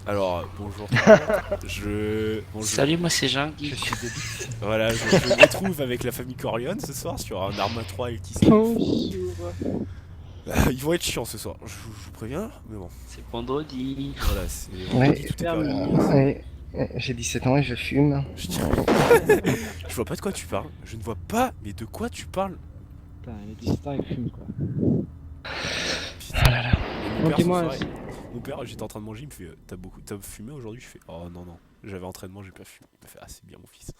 Alors, bonjour tout le monde. Bonjour. Salut, moi c'est Jean-Guy. Je suis débile. Voilà, je me retrouve avec la famille Corleone ce soir sur un Arma 3 LTC. Bonjour. Ils vont être chiants ce soir, je vous préviens, mais bon. C'est vendredi. Voilà, c'est Ouais, tout est ferme. permis. j'ai 17 ans et je fume. Je dis- je vois pas de quoi tu parles. Je ne vois pas, mais de quoi tu parles. Putain, il est 17 ans, il fume quoi. Putain. Oh là là. Et mon Bon, père, dis-moi, ce soir, mon père, j'étais en train de manger, il me fait t'as fumé aujourd'hui? Je fais oh non, non, j'avais entraînement, j'ai pas fumé. Il m'a fait ah, c'est bien mon fils.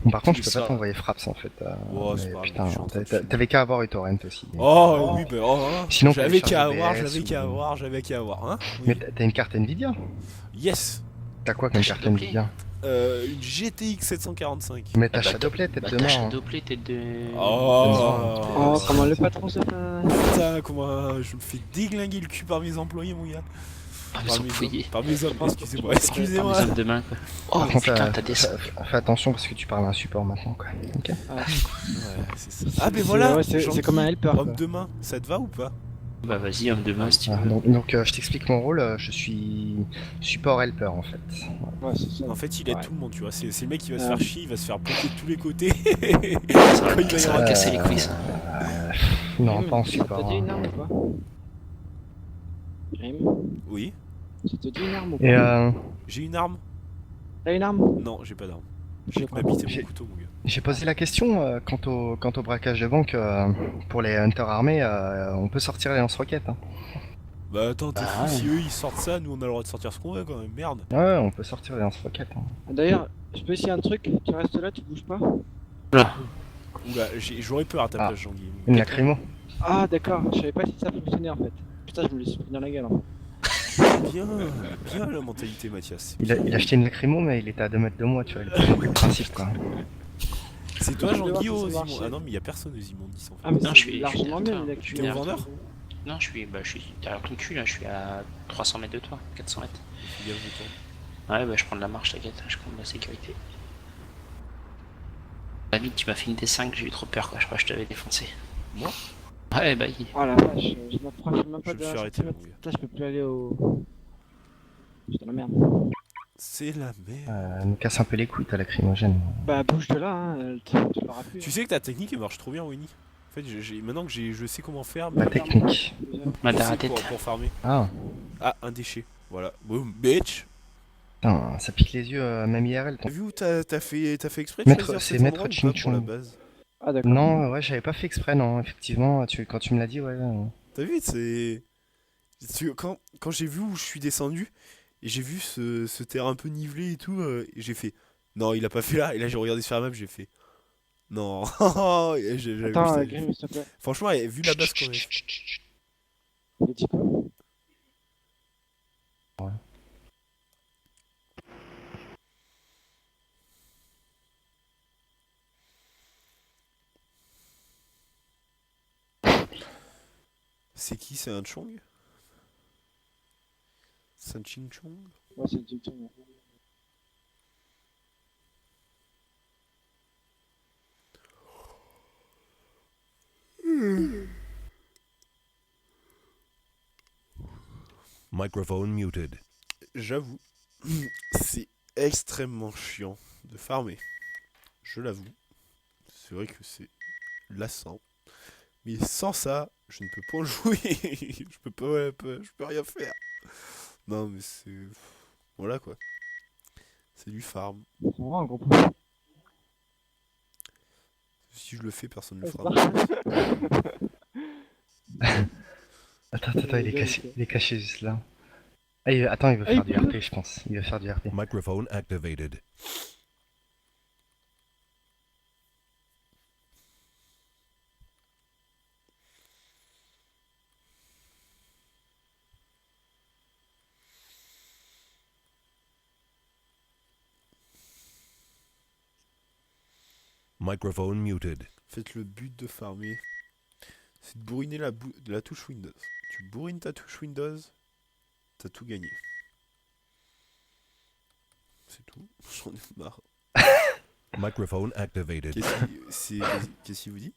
Bon, par contre, je Le peux pas soir. t'envoyer Fraps en fait. Oh, c'est Mais pas grave, putain, je suis en train de fumer. t'avais qu'à avoir uTorrent aussi. Oh oui, bah Sinon, j'avais télécharge qu'à avoir, OBS j'avais qu'à avoir, hein. Mais Oui. t'as une carte Nvidia? Yes. T'as quoi comme T'as carte Shadowplay Nvidia? Une GTX 745. Mais t'as bah, Shadowplay, tête Bah de t'as mort. hein. Shadowplay, tête de... Oh, Oh, comment le patron se fait. putain, comment je me fais déglinguer le cul par mes employés, mon gars. Ah, mais Par sont mes fouillés. hommes, par mes hommes, excusez-moi, Par excusez-moi. mes hommes de main, quoi. Oh Par contre, putain, t'as des... fais attention parce que tu parles à un support maintenant, quoi. Ok. Ouais, c'est ça. Ah, mais voilà, Ouais, c'est Jean-Guy, comme un helper. homme Quoi. de main, ça te va ou pas? Bah vas-y, homme de main, si tu Voilà, veux. donc, je t'explique mon rôle. Je suis support helper en fait. Ouais, c'est ça. En fait, il aide Ouais. tout le monde, tu vois. C'est le mec qui va se Ouais. faire chier, il va se faire bloquer de tous les côtés. Ça Quand il va y va avoir- casser les couilles, ça. Non, Grim, pas en Ça support. te dit une hein. arme ou pas Grim, Oui, ça te dit une arme ou Et pas j'ai une arme? T'as une arme Non, j'ai pas d'arme. Je J'ai sais que pas. ma bite et J'ai- mon couteau, mon gars. j'ai posé la question quant au braquage de banque pour les hunters armés. On peut sortir les lance-roquettes. Hein. Bah attends, t'es Ah, fou, ouais. si eux ils sortent ça, nous on a le droit de sortir ce qu'on veut quand même, merde. Ouais, on peut sortir les lance-roquettes. Hein. D'ailleurs, je peux essayer un truc. Tu restes là, tu bouges pas. Oula. Oula, j'aurais peur à ta Ah. place, Jean-Guy. Une lacrymo. Ah, d'accord. Je savais pas si ça fonctionnait en fait. Putain, je me l'ai pris dans la gueule. En fait. Bien, bien la mentalité, Mathias. Il a acheté une lacrymo, mais il était à 2 mètres de moi, tu vois. Le principe, quoi. C'est toi, Je vais Jean-Guy, voir si au ça Zimon? marche. Ah non, mais y a personne au Zimondis en fait. Ah, mais Non, c'est je suis largement mieux derrière les toi. actus. T'es au vendeur? Non, je suis derrière ton cul, là. Je suis à 300 mètres de toi, 400 mètres. Fais gaffe de toi. Ouais, bah je prends de la marche, t'inquiète, je prends de la sécurité. La vite, tu m'as fait une D5, j'ai eu trop peur, quoi. Je crois que je t'avais défoncé. Moi? Ouais, bah Oh la vache, je m'approche même pas Je de me suis la arrêté, centimètre. mon gars. Putain, je peux plus aller au. Putain, la merde. C'est la merde. Elle nous casse un peu les couilles, ta lacrymogène. Bah, bouge de là, hein. Tu l'auras plus. Tu sais que ta technique elle marche trop bien, Winnie. En fait, maintenant que je sais comment faire, La mais technique. Ma je sais tête. pour farmer. Ah, Ah, un déchet. Voilà. Boom, bitch. putain, ça pique les yeux, même IRL. T'as vu où t'as fait exprès de Maître- choisir c'est cet Maître endroit ou pas pour Ching la Chong. base? Ah, d'accord. Non, ouais, j'avais pas fait exprès, non. Effectivement, quand tu me l'as dit, ouais. T'as vu, c'est... Quand j'ai vu où je suis descendu, et j'ai vu ce terrain un peu nivelé et tout, et j'ai fait... Non, il a pas fait là. Et là, j'ai regardé sur la map, j'ai fait... Non. Et j'avais vu Attends, ça. Grim, s'il te plaît. Franchement, vu la base qu'on a fait... Un petit peu. C'est qui? C'est un Chong? C'est un Ching Chong? Ouais, c'est un petit peu. Microphone muted. J'avoue, c'est extrêmement chiant de farmer. Je l'avoue. C'est vrai que c'est lassant. Mais sans ça, je ne peux pas en jouer. Je peux pas, je peux rien faire. Non, mais c'est... Voilà quoi. C'est du farm. C'est vraiment un gros point. Si je le fais, personne ne le Ouais, fera. Attends, il est caché juste là. Ah, attends, il veut Ah, faire il du peut. RP, je pense. Il veut faire du RP. Microphone activated. Microphone muted. En fait, le but de farmer, c'est de bourriner la touche Windows. Tu bourrines ta touche Windows, t'as tout gagné. C'est tout. J'en ai marre. Microphone activated. Qu'est-ce qu'il vous dit?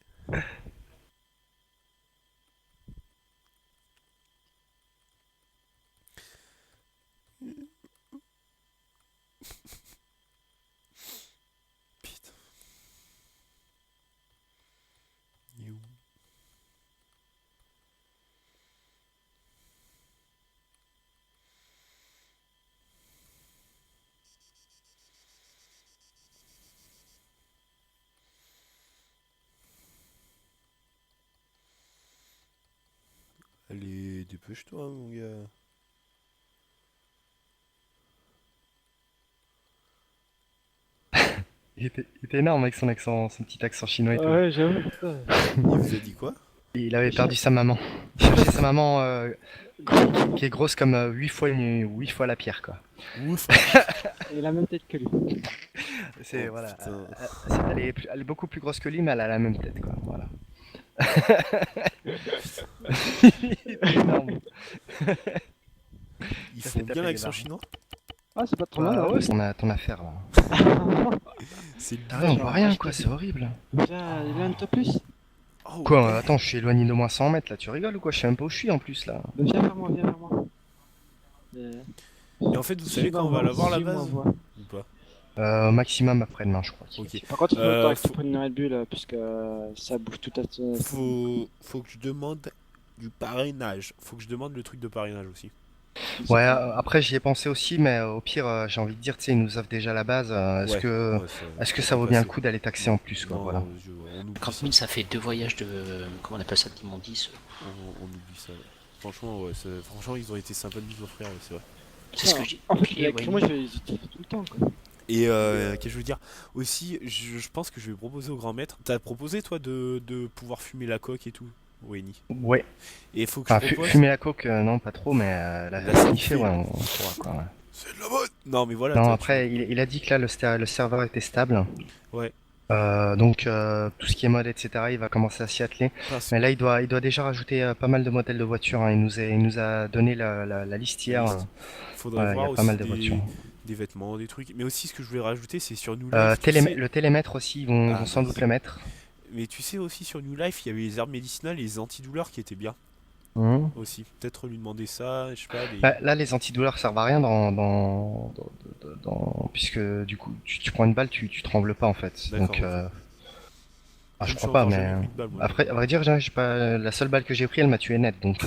dépêche-toi, hein, mon gars. Il était énorme avec son accent, son petit accent chinois et tout. Ouais, j'avoue. putain. Il vous a dit quoi? Il avait perdu sa maman. Il cherchait sa maman qui est grosse comme 8 fois la pierre, quoi. Ouf. Il a la même tête que lui. C'est, Oh, voilà. putain. Elle est beaucoup plus grosse que lui, mais elle a la même tête, quoi. Voilà. Il était énorme. Ils Ça font fait bien taper l'accent les chinois? Ah, c'est pas trop mal. Ah hein. ouais, c'est ton affaire, là. C'est Ah ouais, on voit rien, quoi, c'est horrible. Déjà, il a un top plus. Oh, Quoi, ouais. attends, je suis éloigné d'au moins 100 mètres, là, tu rigoles ou quoi? Je sais même pas où je suis, en plus, là. Viens vers moi, viens vers moi. Et en fait, vous savez quand on va l'avoir la base? Ou pas? Au maximum après-demain, je crois. Ok. Par contre, il faut que faut- tu prennes une Red Bull puisque ça bouge tout à fait. Faut que je demande du parrainage. Faut que je demande le truc de parrainage aussi. Ouais, après j'y ai pensé aussi, mais au pire, j'ai envie de dire, tu sais, ils nous offrent déjà la base. Est-ce Ouais, que, ouais, est-ce que faut ça vaut bien le passer. coup d'aller taxer en plus, quoi, Non, voilà. on oublie 50 ça. 000, ça fait 2 voyages de. Comment on appelle ça, d'immondices. On oublie ça. Ouais. Franchement, ouais, franchement, ils ont été sympas de nous offrir, ouais, c'est vrai. C'est ce que je dis. En fait, Et avec ouais, moi, je vais les utiliser tout le temps. Quoi. Et qu'est-ce que je veux dire? Aussi, je pense que je vais proposer au grand maître. T'as proposé, toi, de pouvoir fumer la coque et tout, Wenny? Ouais, Et faut que enfin, je propose. fumer la coke, non, pas trop, mais la La sniffer, sniffer. ouais, on pourra, quoi, ouais. C'est de la bonne! Non, mais voilà. Non, toi, après, il a dit que là, le serveur était stable. Ouais. Donc, tout ce qui est mode, etc., il va commencer à s'y atteler. Parce Mais là, il doit déjà rajouter pas mal de modèles de voitures, hein. Il nous a donné la liste hier. liste. Faudrait Ouais, il y voir a aussi pas mal de voitures. des vêtements, des trucs. Mais aussi, ce que je voulais rajouter, c'est sur New Life. Tu sais- Le télémètre aussi, ils vont Ah, sans doute vas-y. le mettre. Mais tu sais aussi, sur New Life, il y avait les herbes médicinales et les antidouleurs qui étaient bien Mhm. aussi. Peut-être lui demander ça, je sais pas. Bah, là, les antidouleurs servent à rien puisque du coup, tu prends une balle, tu trembles pas en fait. D'accord, Donc, ok. je me suis crois pas, encore mais jamais pris de balle, moi. après, à vrai dire, j'ai pas la seule balle que j'ai pris, elle m'a tué net. Donc, Tu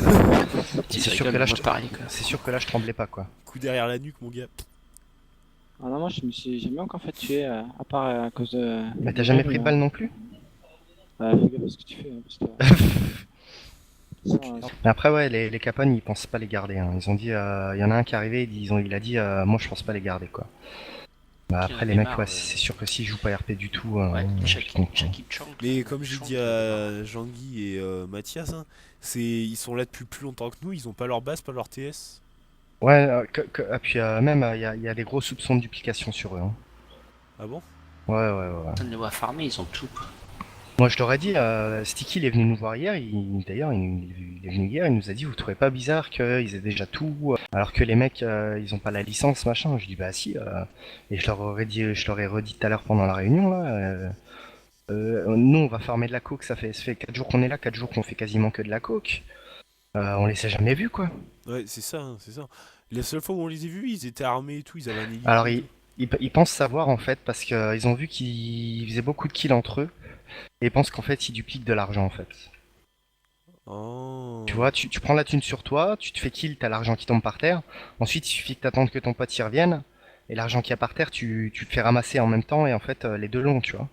c'est sûr rigoles, que là, moi, pareil, quoi. c'est sûr que là, je tremblais pas quoi. Coup derrière la nuque, mon gars. Ah non, moi, j'ai jamais encore fait tuer, à part à cause de. Mais t'as jamais pris de balle non plus? Ouais, fais gaffe à ce que tu fais. Hein, parce que... ça, Mais après, ouais, les capones, ils pensent pas les garder, hein. Ils ont dit, il y en a un qui est arrivé, il a dit, moi, je pense pas les garder quoi. Bah, Puis, après, on les en a mecs, marre, ouais, c'est sûr que s'ils jouent pas RP du tout, Ouais, je Jackie comprends. Chang. Mais comme j'ai Chang, dit à Jean-Guy et Mathias, hein, ils sont là depuis plus longtemps que nous, ils ont pas leur base, pas leur TS. Ouais, et puis même, il y a des gros soupçons de duplication sur eux, hein. Ah bon? Ouais. Personne ne les voit farmer, ils ont tout. Moi, je t'aurais dit, Sticky, il est venu nous voir hier. D'ailleurs, il est venu hier. Il nous a dit, vous trouvez pas bizarre qu'ils aient déjà tout, alors que les mecs, ils ont pas la licence, machin. Je dis, bah si. Et je leur ai redit tout à l'heure pendant la réunion là. Nous, on va farmer de la coke. Ça fait 4 jours qu'on est là, 4 jours qu'on fait quasiment que de la coke. On les a jamais vus, quoi. Ouais, c'est ça, hein, c'est ça. La seule fois où on les a vus, ils étaient armés et tout, ils avaient un hélico. Alors, et ils pensent savoir en fait parce qu'ils ont vu qu'ils faisaient beaucoup de kills entre eux. Et ils pensent qu'en fait, ils dupliquent de l'argent en fait. tout. Oh. Tu vois, tu prends la thune sur toi, tu te fais kill, t'as l'argent qui tombe par terre. Ensuite, il suffit que t'attendes que ton pote y revienne. Et l'argent qui est par terre, tu te fais ramasser en même temps. Et en fait, les deux l'ont, tu vois.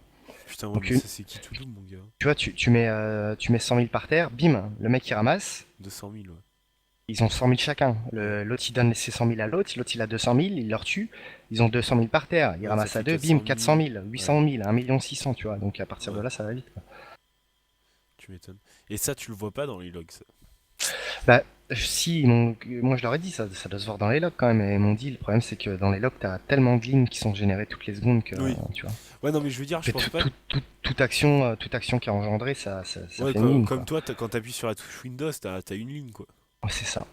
Putain, ouais, Donc, mais ça c'est qui tout double, mon gars? Tu vois, tu mets 100 000 par terre, bim, le mec il ramasse. 200 000, ouais. Ils ont 100 000 chacun. L'autre il donne ses 100 000 à l'autre il a 200 000, il leur tue. Ils ont 200 000 par terre. Ils Ouais, ramassent ça à fait deux, bim, 400 400 000, 000. 800 000, 1 600 000, tu vois. Donc à partir de Ouais. là, ça va vite, quoi. Tu m'étonnes. Et ça, tu le vois pas dans les logs, ça. Bah, si, moi je leur ai dit, ça doit se voir dans les logs quand même. Et ils m'ont dit, le problème c'est que dans les logs, t'as tellement de lignes qui sont générées toutes les secondes que, Oui. tu vois. Ouais, non, mais je veux dire, je Et pense pas. toute action qui est engendrée, ça Ouais, fait une ligne, comme quoi. toi, quand t'appuies sur la touche Windows, t'as une ligne, quoi. Ouais, c'est ça.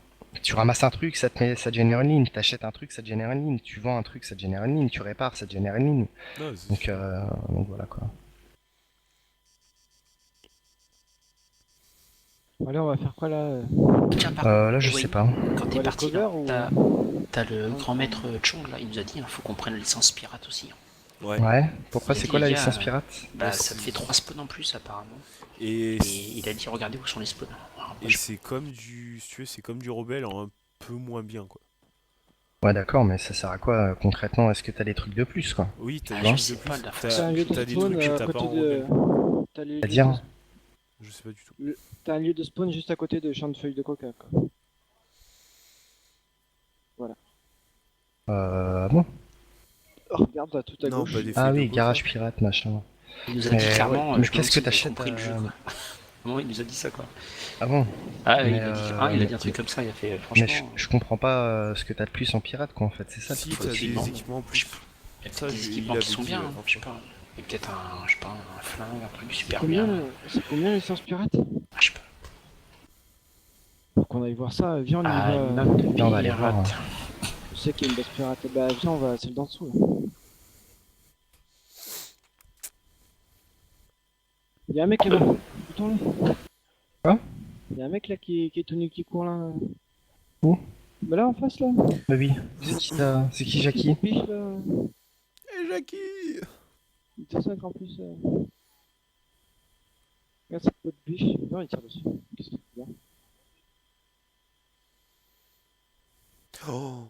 Tu ramasses un truc, ça te génère une ligne. T'achètes un truc, ça te génère une ligne. Tu vends un truc, ça te génère une ligne. Tu répares, ça te génère une ligne. Non, c'est Donc, sûr. donc voilà quoi. Allez, on va faire quoi là Tiens, par Là, je oui, sais pas. Quand On t'es va parti, les là, cover ou- t'as le grand maître Chong, là, il nous a dit, il faut qu'on prenne la licence pirate aussi. Ouais. Ouais. Pourquoi Il a c'est dit, quoi la les gars, licence pirate? Bah, Ouais, ça te c'est- fait 3 spawns en plus, apparemment. Et, Et il a dit, regardez où sont les spawns. Alors, moi, et je- c'est comme du. Si tu veux, c'est comme du rebelle en un peu moins bien, quoi. Ouais, d'accord, mais ça sert à quoi concrètement? Est-ce que t'as des trucs de plus quoi? Oui, t'as Je des trucs sais de pas, plus. la T'as T'as un lieu de t'as des spawn trucs que à t'as pas côté en de. rebelle. T'as les lieux C'est-à-dire? de- Je sais pas du tout. T'as un lieu de spawn juste à côté de champ de feuilles de coca. Quoi. Bon. Oh, regarde là, tout à Non, gauche. pas des Ah feuilles de oui, coca. garage pirate, machin. Il nous a dit Mais clairement. ouais, mais je me qu'est-ce que demande s'il t'achètes avait compris le jeu, quoi. Vraiment, il nous a dit ça, quoi. Ah bon? Ah, Mais, il a dit, il a dit un truc comme ça, il a fait, Mais franchement. je comprends pas ce que t'as de plus en pirate, quoi, en fait, c'est ça. Si, le t'as truc. des effectivement, équipements en je- plus. Il y a Ça, peut-être des il équipements avait qui sont dit, bien, ouais, je sais pas. Il y a peut-être un, je sais pas, un flingue, un truc super Combien, bien. c'est combien l'essence pirate? Ah, je sais pas. Pour qu'on aille voir ça, viens on y Ah, va. note de Viens, on va aller voir, pirate. Je sais qu'il y a une base pirate. Bah viens, on va à celle d'en dessous là. Il y a un mec là-bas. Attends-le. Quoi? Il y a un mec là qui est tenu qui court là. Où? Bah là en face là. Bah oui, c'est qui ça? C'est qui Jackie? Biche là. Eh, Jackie! Il te 5 en plus. Regarde cette pote biche. Non, il tire dessus. Qu'est-ce qu'il fait là? Oh!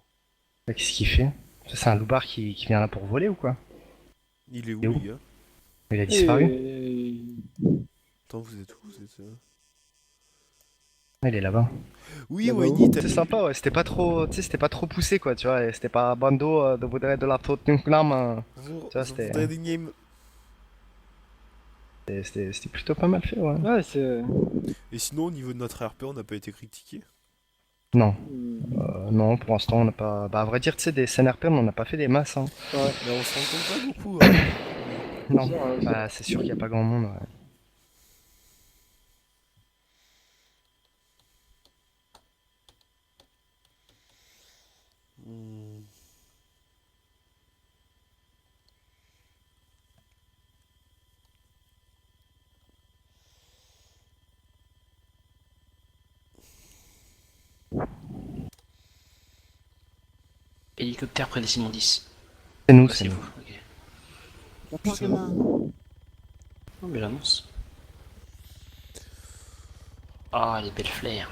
Bah, qu'est-ce qu'il fait? Ça, c'est un loupard qui vient là pour voler ou quoi? Il est où, Il est où? les gars? Il a disparu? Attends, vous êtes où? Vous êtes... Ah, il est là-bas. Oui, Là-bas Wayne, C'est sympa, ouais, c'était pas trop, tu sais, c'était pas trop poussé, quoi, tu vois, et c'était pas bando de voudrait de la Tottenham, Bonjour, Ça, c'était- vous voudrez des games? c'était plutôt pas mal fait, ouais. Ouais, c'est. Et sinon, au niveau de notre RP, on n'a pas été critiqué. Non, Hmm. non, pour l'instant, on n'a pas. Bah, à vrai dire, tu sais, des SNRP, on en a pas fait des masses, hein. Ouais. Mais on se rend compte pas beaucoup. Hein. Non, Ça, ouais, bah, c'est sûr qu'il y a pas grand monde, ouais. Hmm. Hélicoptère près des Simon 10. C'est nous, Ah, c'est c'est nous. vous, ok. D'accord, gamin. Oh, belle annonce. Ah, les belles flares.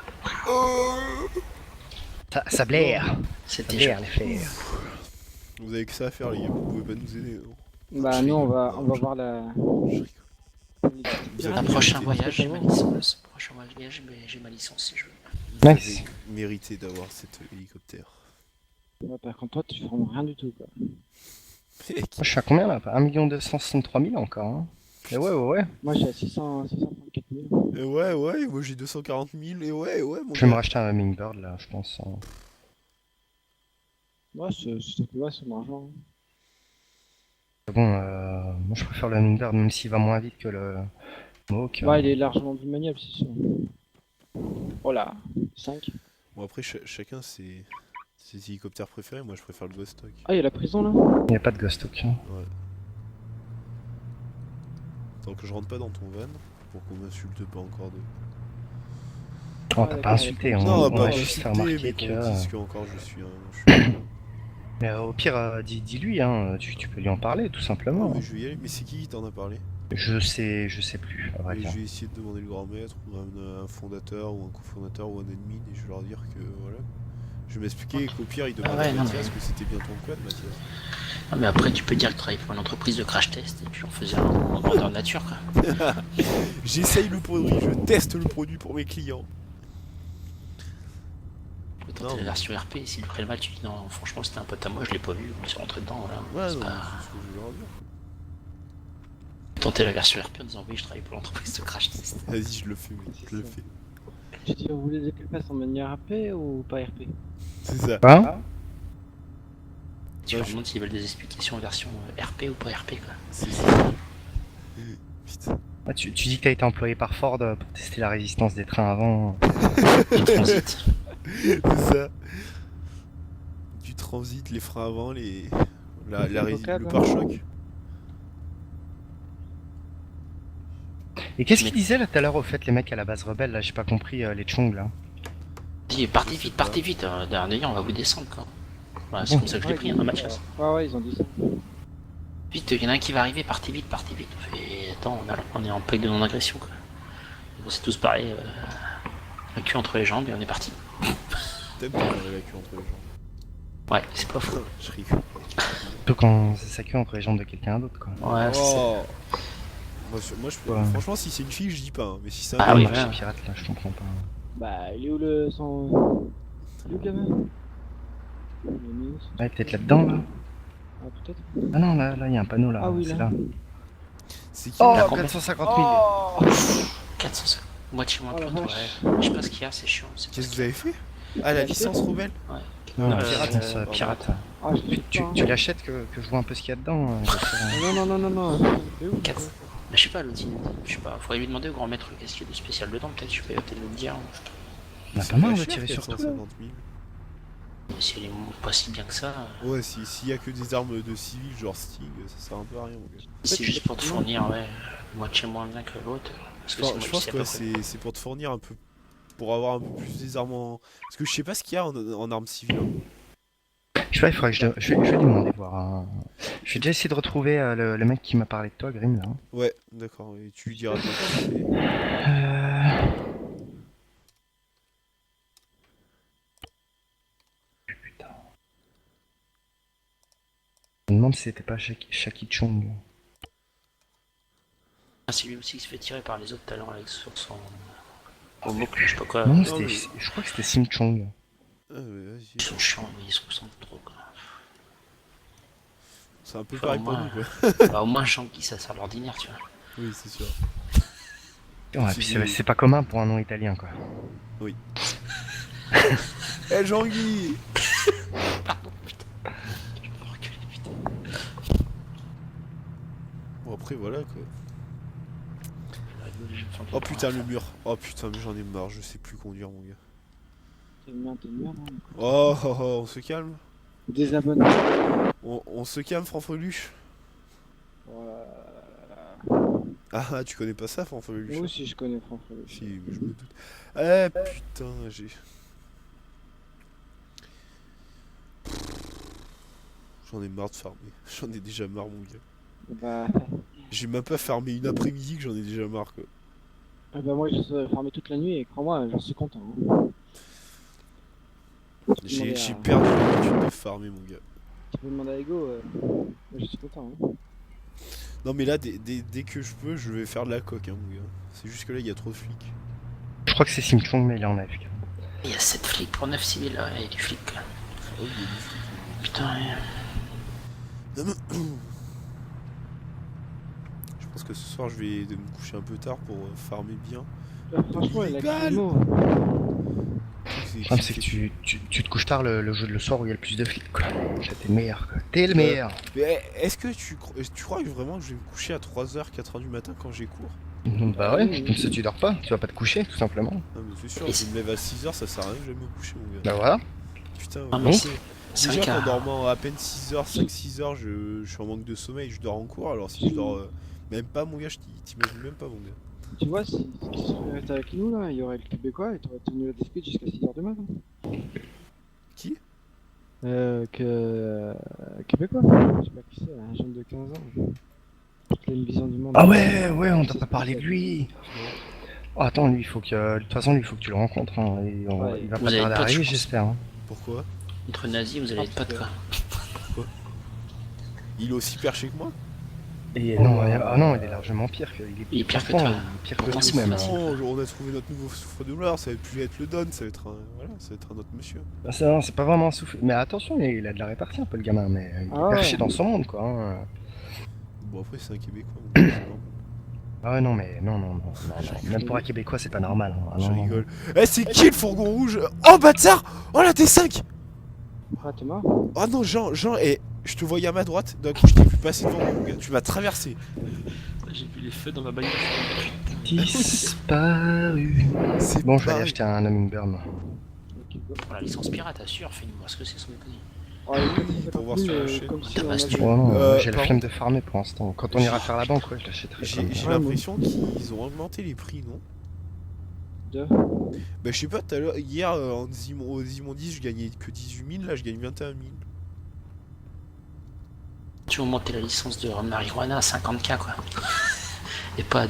Ça blaire! C'était Ça blaire, joli. les flares. Vous avez que ça à faire, les gars. Vous pouvez pas nous aider. Non. Bah, Je nous, on rigole. va Non, je- voir la. je rigole. Vous Un avez prochain mérité. voyage, j'ai ma Totalement. licence. Prochain voyage, mais j'ai ma licence si je veux. Vous Nice. avez mérité d'avoir cet hélicoptère. Ouais, par contre, toi, tu formes rien du tout, quoi. Mec, Moi, je suis à combien là? 1 263 000 encore, hein. Et ouais. Moi, j'ai à 634 000. et ouais, moi j'ai 240 000. Et ouais, mon Je vais me gars. racheter un Hummingbird là, je pense, hein. Ouais, c'est mon argent. Mais bon, moi je préfère le Hummingbird, même s'il va moins vite que le Mohawk. Ouais, il est largement plus maniable, c'est sûr. Oh là, 5. Bon, après, chacun ses hélicoptères préférés. Moi, je préfère le Ghost Hawk. Ah, il y a la prison là? Il n'y a pas de Ghost Hawk, hein. Tant que je rentre pas dans ton van, pour qu'on m'insulte pas encore de. On Ouais, t'a pas d'accord, insulté, d'accord. on Non, on pas va juste faire insulter, remarquer mais que. qu'on dise que encore je suis un. Mais au pire, dis-lui, hein, tu peux lui en parler tout simplement. Non, mais je vais y aller. Mais c'est qui t'en a parlé? Je sais plus, à vrai Et dire. je vais essayer de demander le grand maître, ou un fondateur, ou un cofondateur, ou un admin, et je vais leur dire que voilà. Je vais m'expliquer qu'au pire, il demande Ah ouais, à non, Mathias mais- que c'était bien ton code, Mathias. Ah, mais après, tu peux dire que tu travailles pour une entreprise de crash test et puis on faisait un vendeur nature, quoi. J'essaye le produit, je teste le produit pour mes clients. Tu peux Non, tenter mais- la version RP et s'il ferait le mal, tu dis non, franchement, c'était un pote à moi, je l'ai pas vu, on s'est rentré dedans, voilà. Ouais, C'est non, pas- c'est ce que je vais leur dire. Tenter la version RP en disant oui, je travaille pour l'entreprise de crash test. Vas-y, je le fais, mec, je le fais. Tu dis, vous voulez qu'elle passe en manière RP ou pas RP? C'est ça. Hein? Tu Ouais, leur je- demandes s'ils veulent des explications en version RP ou pas RP, quoi. C'est ça. Putain. Ah, tu dis que t'as été employé par Ford pour tester la résistance des trains avant. Du transit. C'est ça. Du transit, les freins avant, le pare-choc. Et qu'est-ce qu'ils disaient là tout à l'heure au fait, les mecs à la base rebelle là, j'ai pas compris, les Chung là. Dis, partez vite, dernier, on va vous descendre, quoi. Voilà, c'est comme ça que je l'ai pris, un match. Ouais, ils ont dit ça. Vite, il y en a un qui va arriver, partez vite. On fait, attends, on est en pack de non-agression, quoi. On s'est tous parlé, le cul entre les jambes et on est parti. T'aimes bien la queue entre les jambes. Ouais, c'est pas faux. Je rigole. Surtout quand c'est sa queue entre les jambes de quelqu'un d'autre quoi. Ouais, c'est ça. Oh. Moi, Ouais. franchement, si c'est une fille, je dis pas. Hein. Mais si c'est un Ah Ah oui, oui, gars, voilà. marché pirate là, je comprends pas. Bah, il est où le. son. Il est où le gamin? Il est mis où, ce Ouais, truc peut-être là-dedans, là. Ah, peut-être. Ah non, là, il y a un panneau, là. Ah oui, c'est là. là. C'est qui Oh, T'as là combien 450 000. Oh 400, moitié moins Oh la que l'autre, vache. ouais. Je sais pas ce qu'il y a, c'est chiant. c'est Qu'est-ce pas que ce vous avez fait? Ah, la T'as acheté licence rebelle? qu'il y a. Ouais. Non, pirate, licence, pardon. pirate. Ah, je l'ai fait Tu l'achètes que je vois un peu ce qu'il y a dedans. Non, non, non, non, non. C'est où? Quatre. Bah, je sais pas, l'autre, je sais pas, faudrait lui demander au grand maître qu'est-ce qu'il y a de spécial dedans, peut-être, je peux peut-être le dire. On a C'est pas mal pas de cher, tirer sur tout, là. 450 000. Mais si elle est pas si bien que ça, Ouais, s'il y a que des armes de civils, genre Sting, ça sert un peu à rien, mon gars. c'est juste pour te fournir, ouais, moitié moins bien que l'autre. Parce que Je pense c'est que à peu près. c'est pour te fournir un peu. Pour avoir un peu plus des armes en. Parce que je sais pas ce qu'il y a en armes civiles. Hein. Je sais pas, il faudrait que je vais lui demander voir. Je vais déjà essayer de retrouver le mec qui m'a parlé de toi, Grim, là. Ouais, d'accord, et tu lui diras de Putain. Je me demande si c'était pas Shaki Chung. Ah, c'est lui aussi qui se fait tirer par les autres talents avec sur son. Au mot, je sais pas quoi. Non, mais- je crois que c'était Sim Chung. Ah, ouais, vas-y. Ils sont chiants, mais ils se ressemblent trop, quoi. C'est un peu Enfin, pareil au pour moins- nous, quoi. Bah, au moins, Shanky, ça sert à l'ordinaire, tu vois. Oui, c'est sûr. Ouais, puis c'est pas commun pour un nom italien, quoi. Eh, Jean-Guy Pardon, putain. Je peux reculer, putain. Bon, après, voilà, quoi. Oh putain, le mur. Oh putain, mais j'en ai marre, je sais plus conduire, mon gars. T'es une merde, hein. Oh, oh, oh, on se calme. Désabonne. On se calme, Franfreluche. Voilà. Ah, tu connais pas ça, Franfreluche? Moi aussi, je connais Franck. Si, mais je me doute. Eh putain, j'ai. J'en ai marre de farmer. J'en ai déjà marre, mon gars. Bah, J'ai même pas farmé une après-midi que j'en ai déjà marre, quoi. moi, je farmé toute la nuit et crois-moi, j'en suis content. Hein. J'ai perdu l'habitude de farmer, mon gars. Tu peux demander à Ego, moi, je suis content. Hein. Non, mais là, dès que je peux, je vais faire de la coque, hein, mon gars. C'est juste que là, il y a trop de flics. Je crois que c'est Sim Chung, mais il est en AFK. Il y a 7 flics pour 9 civils, là, et du flic. Là. Oh, il y a des flics. Putain, ouais. Je pense que ce soir, je vais me coucher un peu tard pour farmer bien. Franchement, il a Illégal. écrit le mot. Le problème, c'est que tu te couches tard le soir où il y a le plus de flics, quoi. Là, t'es le meilleur, quoi. T'es le meilleur. Mais est-ce que tu crois que vraiment que je vais me coucher à 3h, 4h du matin quand j'ai cours? Bah ouais, comme ça tu dors pas, tu vas pas te coucher, tout simplement. Non, mais c'est sûr, Et je me lève à 6h, ça sert à rien que je me coucher, mon gars. Bah voilà. Putain, Ah, ouais. mais Donc, c'est vrai Déjà, qu'à. en dormant à peine 6h, 5-6h, je suis en manque de sommeil, je dors en cours, alors si je dors même pas, mon gars, je t'imagine même pas, mon gars. Tu vois, si tu serais resté avec nous, là, il y aurait le Québécois et t'aurais tenu la dispute jusqu'à 6h du matin. Qui? Québécois. Je sais pas qui c'est, un jeune de 15 ans. Il a une vision du monde. Ah ouais, on t'a pas parlé de lui. Oh, attends, lui, il faut que. De toute façon, lui, il faut que tu le rencontres. Hein, et Ouais. il va Vous pas avez tarder à pas de arriver, chance. j'espère. Hein. Pourquoi? Entre nazis, vous allez être potes, quoi. Il est aussi perché que moi? Et non, ah non, il est largement pire que. Il est pire que franchement, toi. il est pire que Pourtant, nous, c'est même. facile. Hein. Non, on a trouvé notre nouveau souffre-douleur, ça va plus être le Don, ça va être un. Voilà, ça va être un autre monsieur. Bah, ça, non, c'est pas vraiment un souffle. Mais attention, il a de la répartie un peu, le gamin. Mais il est Ah ouais. perché dans son monde, quoi. Hein. Bon, après, c'est un Québécois. Donc c'est normal. Ah ouais, non, mais non. Même pour un Québécois, c'est pas normal. Hein. Ah, Je non, non. rigole. Eh, c'est qui le fourgon rouge? Oh, bâtard! Oh, la T5! Ah, t'es mort? Oh non, Jean, je te voyais à ma droite, d'un coup je t'ai vu passer devant moi, mon gars. Tu m'as traversé. J'ai vu les feux dans ma bagnole. Disparu. C'est Bon, je vais aller pareil. acheter un Hummingbird. Moi. Ok, go. Pour la licence pirate, assure, fais-nous voir ce que c'est son connerie. Oh, il Pour voir sur la chaîne. comme si T'as on pas avait- astuce. Oh non, j'ai la par flemme de farmer pour l'instant. Quand on ira faire la banque, ouais, je l'achèterai. J'ai Ouais, l'impression qu'ils ont augmenté les prix, non? Deux. Bah, je sais pas, tout à l'heure, hier, au Zimon 10, je gagnais que 18 000, là je gagne 21 000. Tu vas monter la licence de marijuana à 50K, quoi. Et pas à